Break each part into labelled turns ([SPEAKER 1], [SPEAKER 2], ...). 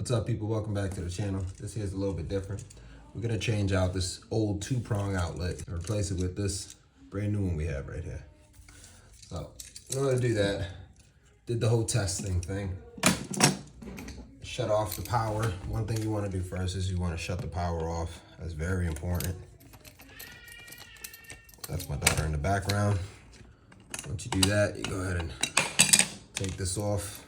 [SPEAKER 1] What's up, people? Welcome back to the channel. This here's a little bit different. We're gonna change out this old 2-prong outlet and replace it with this brand new one we have right here. So in order to do that, did the whole testing thing. Shut off the power. One thing you want to do first is you want to shut the power off. That's very important. That's my daughter in the background. Once you do that, you go ahead and take this off.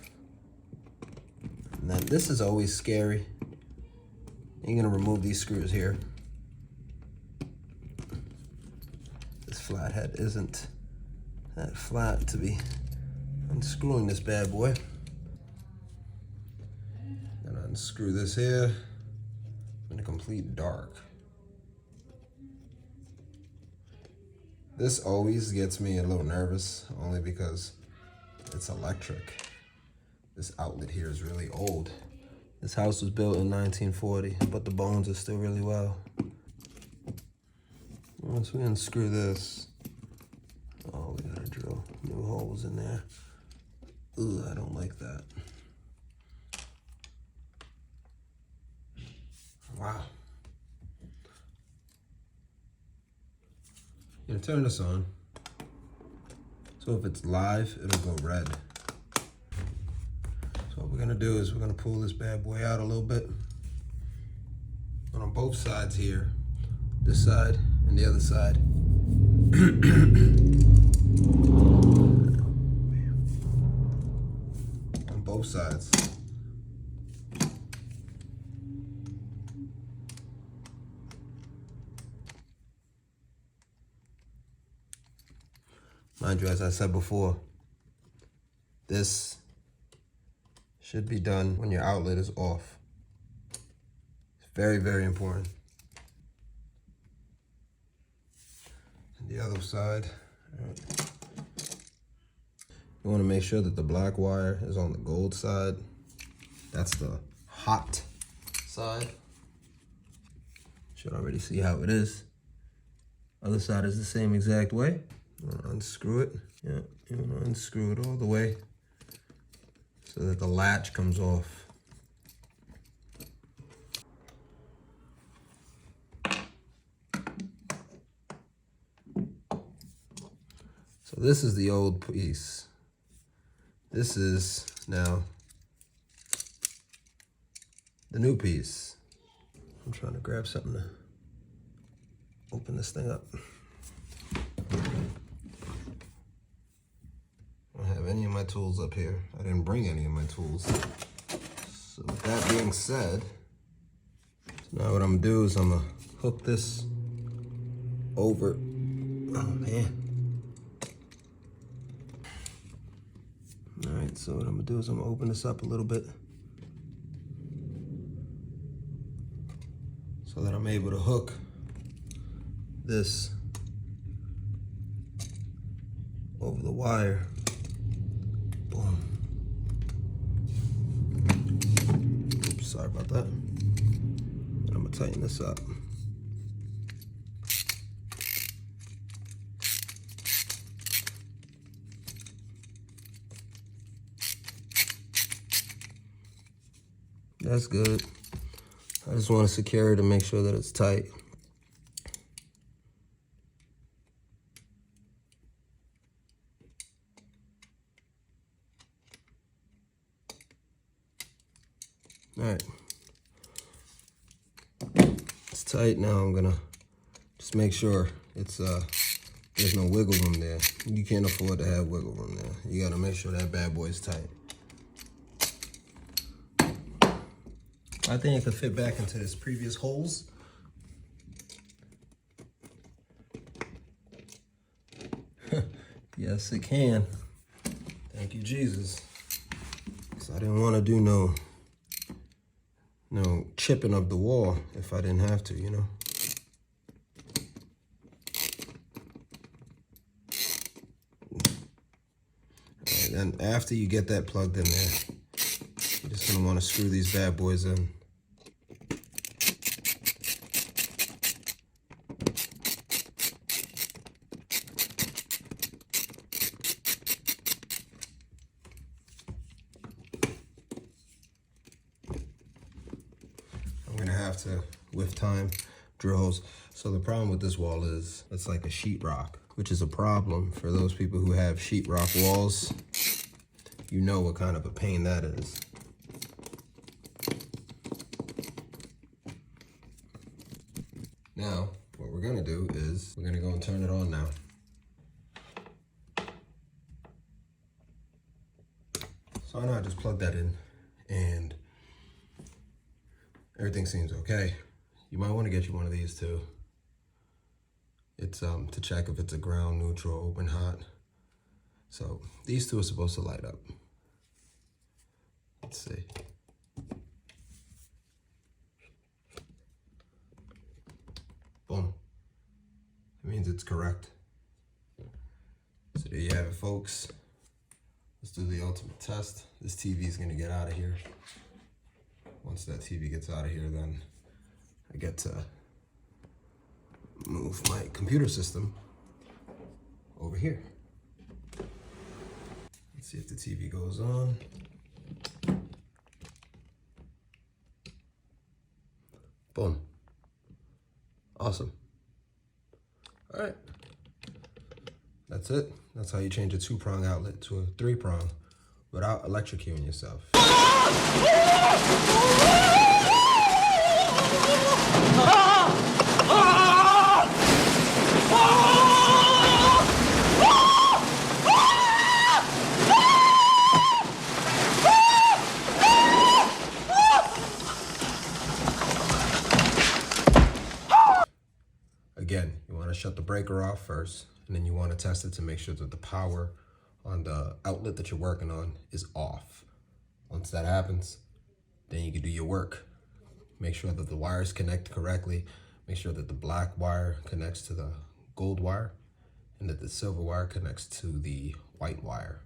[SPEAKER 1] And then this is always scary. You're gonna remove these screws here. This flathead isn't that flat to be unscrewing this bad boy. Then unscrew this here in a complete dark. This always gets me a little nervous, only because it's electric. This outlet here is really old. This house was built in 1940, but the bones are still really well. Once we unscrew this, oh, we gotta drill new holes in there. Ugh, I don't like that. Wow. You're gonna turn this on. So if it's live, it'll go red. So what we're gonna do is we're gonna pull this bad boy out a little bit. And on both sides here, this side and the other side. On both sides. Mind you, as I said before, this should be done when your outlet is off. It's very, very important. And the other side, you want to make sure that the black wire is on the gold side. That's the hot side. Should already see how it is. Other side is the same exact way. You want to unscrew it. Yeah, you want to unscrew it all the way so that the latch comes off. So this is the old piece. This is now the new piece. I'm trying to grab something to open this thing up. I don't have any of my tools up here. I didn't bring any of my tools. So with that being said, now what I'm gonna do is I'm gonna hook this over. Oh man. All right, so what I'm gonna do is I'm gonna open this up a little bit so that I'm able to hook this over the wire. Boom. Oops, sorry about that. And I'm gonna tighten this up. That's good. I just want to secure it to make sure that it's tight. All right, it's tight now. I'm gonna just make sure it's there's no wiggle room there. You can't afford to have wiggle room there. You gotta make sure that bad boy's tight. I think it could fit back into its previous holes. Yes, it can. Thank you, Jesus. So I didn't want to do no chipping of the wall if I didn't have to, you know. And then after you get that plugged in there, you're just gonna want to screw these bad boys in. have to, with time, drill holes. So the problem with this wall is it's like a sheetrock, which is a problem for those people who have sheetrock walls. You know what kind of a pain that is. Now, what we're gonna do is we're gonna go and turn it on now. So I know I just plugged that in and everything seems okay. You might want to get you one of these too. It's to check if it's a ground, neutral, open, hot. So these two are supposed to light up. Let's see. Boom. It means it's correct. So there you have it, folks. Let's do the ultimate test. This TV is gonna get out of here. Once that TV gets out of here, then I get to move my computer system over here. Let's see if the TV goes on. Boom. Awesome. All right. That's it. That's how you change a 2-prong outlet to a 3-prong without electrocuting yourself. Again, you want to shut the breaker off first, and then you want to test it to make sure that the power on the outlet that you're working on is off. Once that happens, then you can do your work. Make sure that the wires connect correctly. Make sure that the black wire connects to the gold wire and that the silver wire connects to the white wire.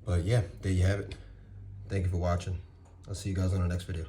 [SPEAKER 1] But yeah, there you have it. Thank you for watching. I'll see you guys on the next video.